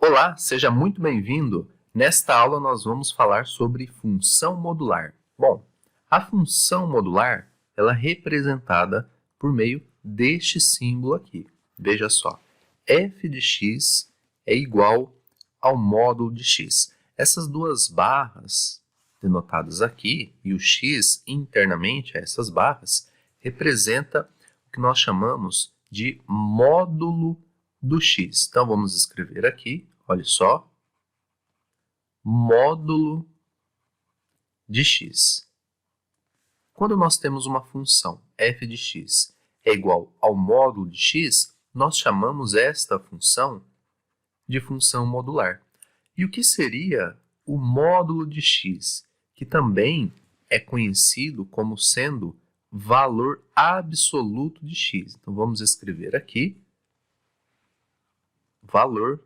Olá, seja muito bem-vindo. Nesta aula nós vamos falar sobre função modular. Bom, a função modular ela é representada por meio deste símbolo aqui. Veja só, f de x é igual ao módulo de x. Essas duas barras denotadas aqui e o x internamente a essas barras representa o que nós chamamos de módulo do x. Então vamos escrever aqui. Olha só, módulo de x. Quando nós temos uma função f de x é igual ao módulo de x, nós chamamos esta função de função modular. E o que seria o módulo de x, que também é conhecido como sendo valor absoluto de x? Então vamos escrever aqui, valor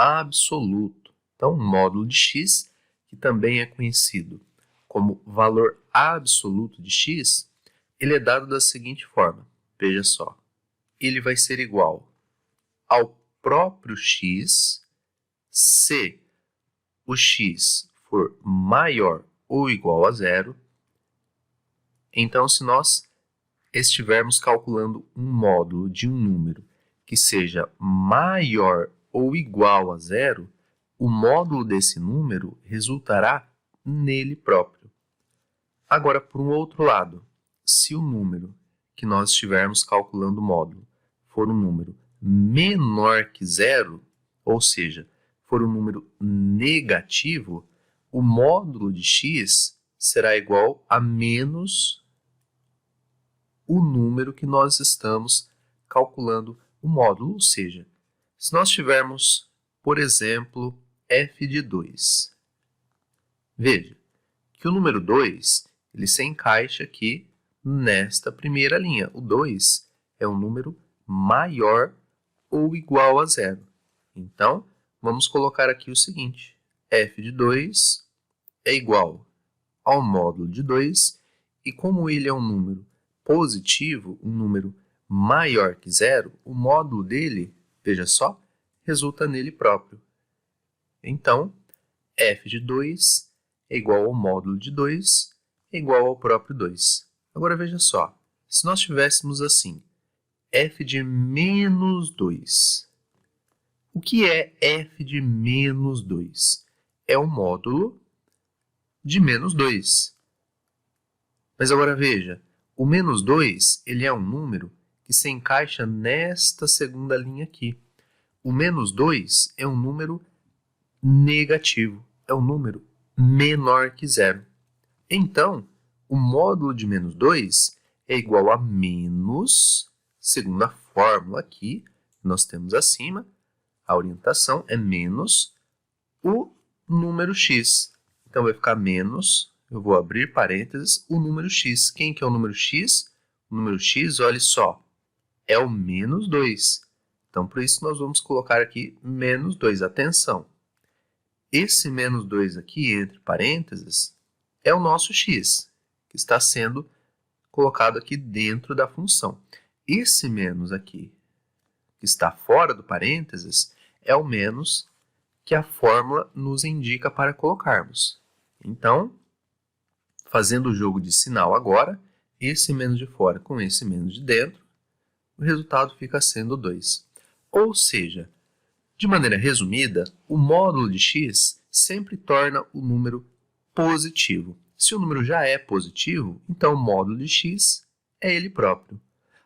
absoluto. Então, módulo de x, que também é conhecido como valor absoluto de x, ele é dado da seguinte forma. Veja só, ele vai ser igual ao próprio x se o x for maior ou igual a zero. Então, se nós estivermos calculando um módulo de um número que seja maior ou igual a zero, o módulo desse número resultará nele próprio. Agora, por um outro lado, se o número que nós estivermos calculando o módulo for um número menor que zero, ou seja, for um número negativo, o módulo de x será igual a menos o número que nós estamos calculando o módulo, ou seja, se nós tivermos, por exemplo, f de 2, veja que o número 2 ele se encaixa aqui nesta primeira linha. O 2 é um número maior ou igual a zero. Então, vamos colocar aqui o seguinte, f de 2 é igual ao módulo de 2, e como ele é um número positivo, um número maior que zero, o módulo dele, veja só, resulta nele próprio. Então, f de 2 é igual ao módulo de 2, é igual ao próprio 2. Agora veja só, se nós tivéssemos assim, f de menos 2. O que é f de menos 2? É o módulo de menos 2. Mas agora veja, o menos 2 ele é um número que se encaixa nesta segunda linha aqui. O menos 2 é um número negativo, é um número menor que zero. Então, o módulo de menos 2 é igual a menos, segundo a fórmula aqui, nós temos acima, a orientação é menos o número x. Então, vai ficar menos, eu vou abrir parênteses, o número x. Quem que é o número x? O número x, olha só, é o menos 2. Então, por isso nós vamos colocar aqui menos 2. Atenção, esse menos 2 aqui, entre parênteses, é o nosso x, que está sendo colocado aqui dentro da função. Esse menos aqui, que está fora do parênteses, é o menos que a fórmula nos indica para colocarmos. Então, fazendo o jogo de sinal agora, esse menos de fora com esse menos de dentro, o resultado fica sendo 2. Ou seja, de maneira resumida, o módulo de x sempre torna o número positivo. Se o número já é positivo, então o módulo de x é ele próprio.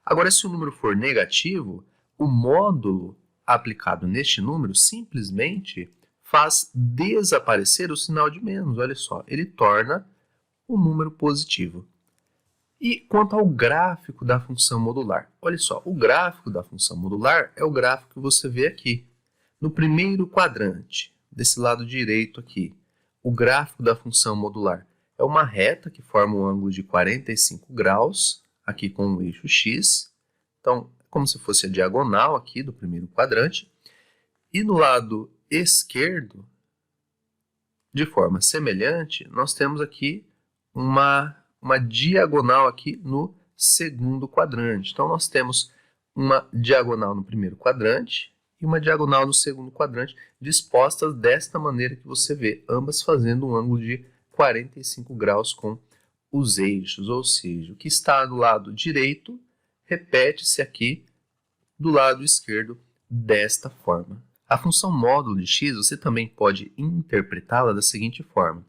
Agora, se o número for negativo, o módulo aplicado neste número simplesmente faz desaparecer o sinal de menos. Olha só, ele torna o número positivo. E quanto ao gráfico da função modular? Olha só, o gráfico da função modular é o gráfico que você vê aqui. No primeiro quadrante, desse lado direito aqui, o gráfico da função modular é uma reta que forma um ângulo de 45 graus, aqui com o eixo x. Então, é como se fosse a diagonal aqui do primeiro quadrante. E no lado esquerdo, de forma semelhante, nós temos aqui uma diagonal aqui no segundo quadrante. Então, nós temos uma diagonal no primeiro quadrante e uma diagonal no segundo quadrante, dispostas desta maneira que você vê, ambas fazendo um ângulo de 45 graus com os eixos, ou seja, o que está do lado direito repete-se aqui do lado esquerdo desta forma. A função módulo de x você também pode interpretá-la da seguinte forma.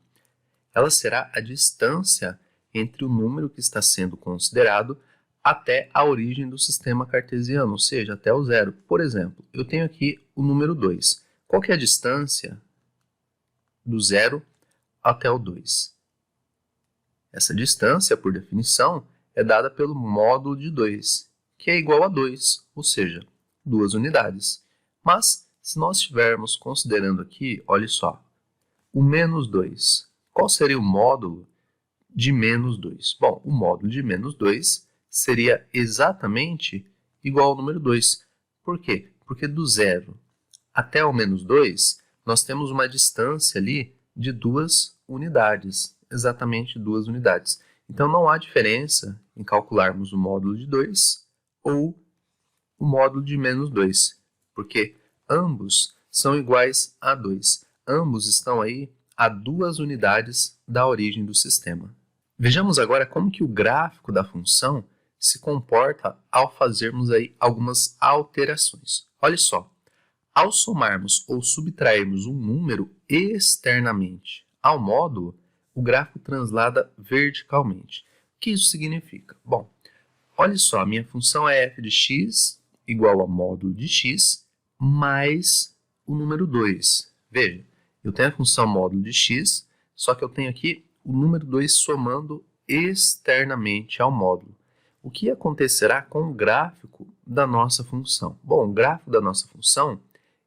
Ela será a distância entre o número que está sendo considerado até a origem do sistema cartesiano, ou seja, até o zero. Por exemplo, eu tenho aqui o número 2. Qual que é a distância do zero até o 2? Essa distância, por definição, é dada pelo módulo de 2, que é igual a 2, ou seja, 2 unidades. Mas, se nós estivermos considerando aqui, olha só, o menos 2, qual seria o módulo de menos 2? Bom, o módulo de menos 2 seria exatamente igual ao número 2. Por quê? Porque do zero até o menos 2, nós temos uma distância ali de 2 unidades, exatamente 2 unidades. Então, não há diferença em calcularmos o módulo de 2 ou o módulo de menos 2, porque ambos são iguais a 2. Ambos estão aí a 2 unidades da origem do sistema. Vejamos agora como que o gráfico da função se comporta ao fazermos aí algumas alterações. Olha só, ao somarmos ou subtrairmos um número externamente ao módulo, o gráfico translada verticalmente. O que isso significa? Bom, olha só, a minha função é f de x igual a módulo de x mais o número 2. Veja, eu tenho a função módulo de x, só que eu tenho aqui o número 2 somando externamente ao módulo. O que acontecerá com o gráfico da nossa função? Bom, o gráfico da nossa função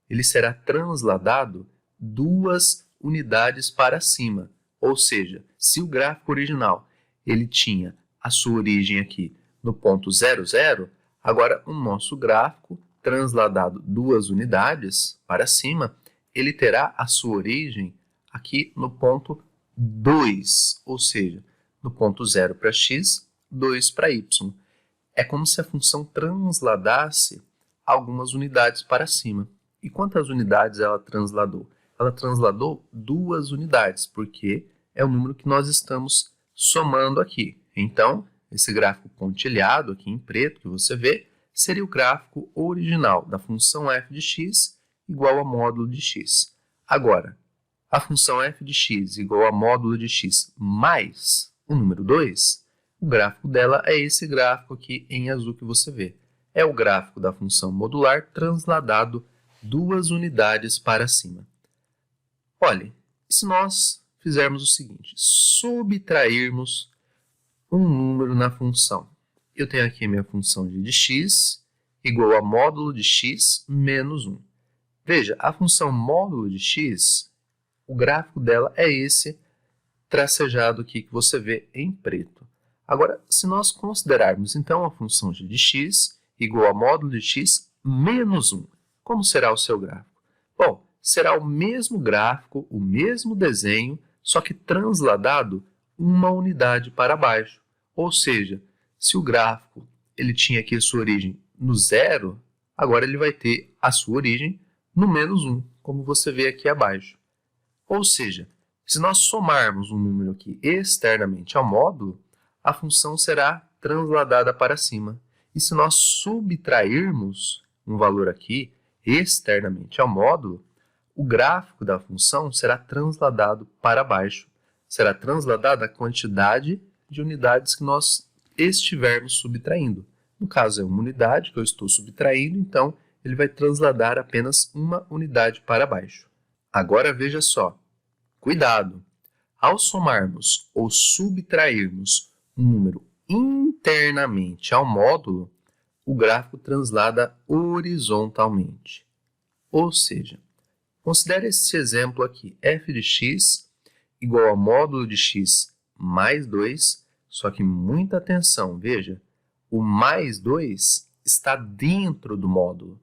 ele será transladado 2 unidades para cima. Ou seja, se o gráfico original ele tinha a sua origem aqui no ponto 0, 0, agora o nosso gráfico transladado 2 unidades para cima, ele terá a sua origem aqui no ponto 2, ou seja, no ponto 0 para x, 2 para y. É como se a função transladasse algumas unidades para cima. E quantas unidades ela transladou? Ela transladou 2 unidades, porque é o número que nós estamos somando aqui. Então, esse gráfico pontilhado aqui em preto que você vê, seria o gráfico original da função f de x igual a módulo de x. Agora, a função f de x igual a módulo de x mais o número 2, o gráfico dela é esse gráfico aqui em azul que você vê. É o gráfico da função modular transladado 2 unidades para cima. Olhe, se nós fizermos o seguinte, subtrairmos um número na função. Eu tenho aqui a minha função de x igual a módulo de x menos 1. Veja, a função módulo de x, o gráfico dela é esse tracejado aqui que você vê em preto. Agora, se nós considerarmos então a função de x igual a módulo de x menos 1, como será o seu gráfico? Bom, será o mesmo gráfico, o mesmo desenho, só que transladado uma unidade para baixo. Ou seja, se o gráfico ele tinha aqui a sua origem no 0, agora ele vai ter a sua origem no menos 1, como você vê aqui abaixo. Ou seja, se nós somarmos um número aqui externamente ao módulo, a função será transladada para cima. E se nós subtrairmos um valor aqui externamente ao módulo, o gráfico da função será transladado para baixo. Será transladada a quantidade de unidades que nós estivermos subtraindo. No caso, é uma unidade que eu estou subtraindo, então ele vai transladar apenas uma unidade para baixo. Agora veja só, cuidado! Ao somarmos ou subtrairmos um número internamente ao módulo, o gráfico translada horizontalmente. Ou seja, considere esse exemplo aqui, f de x igual a módulo de x mais 2, só que muita atenção, veja, o mais 2 está dentro do módulo.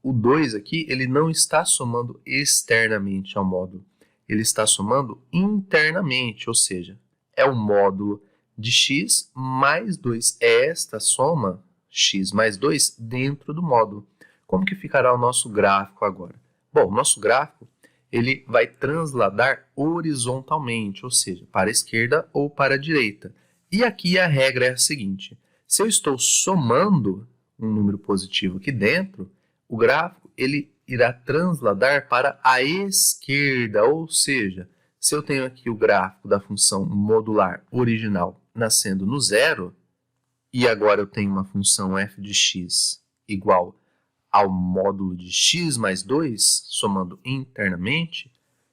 O 2 aqui, ele não está somando externamente ao módulo, ele está somando internamente, ou seja, é o módulo de x mais 2. É esta soma, x mais 2, dentro do módulo. Como que ficará o nosso gráfico agora? Bom, o nosso gráfico ele vai transladar horizontalmente, ou seja, para a esquerda ou para a direita. E aqui a regra é a seguinte: se eu estou somando um número positivo aqui dentro, o gráfico ele irá transladar para a esquerda, ou seja, se eu tenho aqui o gráfico da função modular original nascendo no zero, e agora eu tenho uma função f de x igual ao módulo de x mais 2, somando internamente,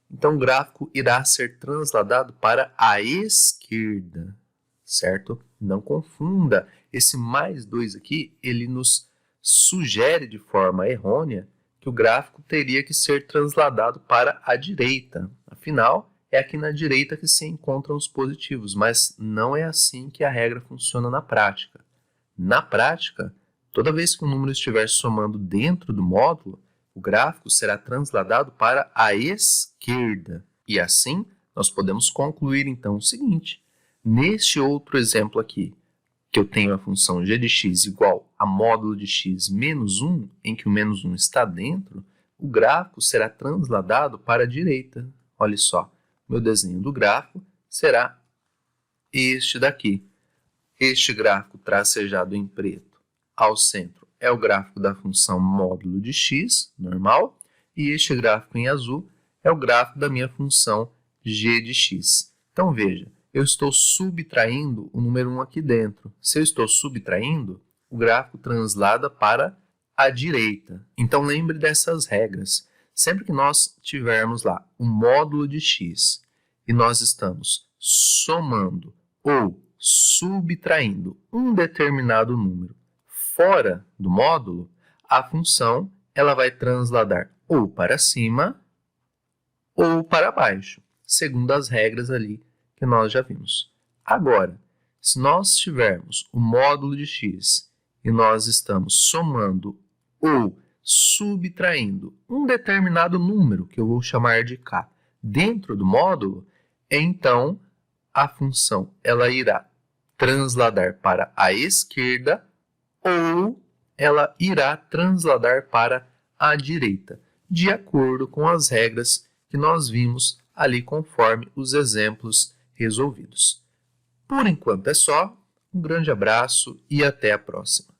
então o gráfico irá ser transladado para a esquerda, certo? Não confunda, esse mais 2 aqui, ele nos sugere de forma errônea que o gráfico teria que ser transladado para a direita. Afinal, é aqui na direita que se encontram os positivos, mas não é assim que a regra funciona na prática. Na prática, toda vez que um número estiver somando dentro do módulo, o gráfico será transladado para a esquerda. E assim, nós podemos concluir então o seguinte: neste outro exemplo aqui, que eu tenho a função g de x igual a módulo de x menos 1, em que o menos 1 está dentro, o gráfico será transladado para a direita. Olha só, meu desenho do gráfico será este daqui. Este gráfico tracejado em preto ao centro é o gráfico da função módulo de x, normal, e este gráfico em azul é o gráfico da minha função g de x. Então veja, eu estou subtraindo o número 1 aqui dentro. Se eu estou subtraindo, o gráfico translada para a direita. Então lembre dessas regras. Sempre que nós tivermos lá um módulo de x e nós estamos somando ou subtraindo um determinado número fora do módulo, a função ela vai transladar ou para cima ou para baixo, segundo as regras ali que nós já vimos. Agora, se nós tivermos o módulo de x e nós estamos somando ou subtraindo um determinado número, que eu vou chamar de k, dentro do módulo, então a função ela irá transladar para a esquerda ou ela irá transladar para a direita, de acordo com as regras que nós vimos ali conforme os exemplos resolvidos. Por enquanto é só, um grande abraço e até a próxima.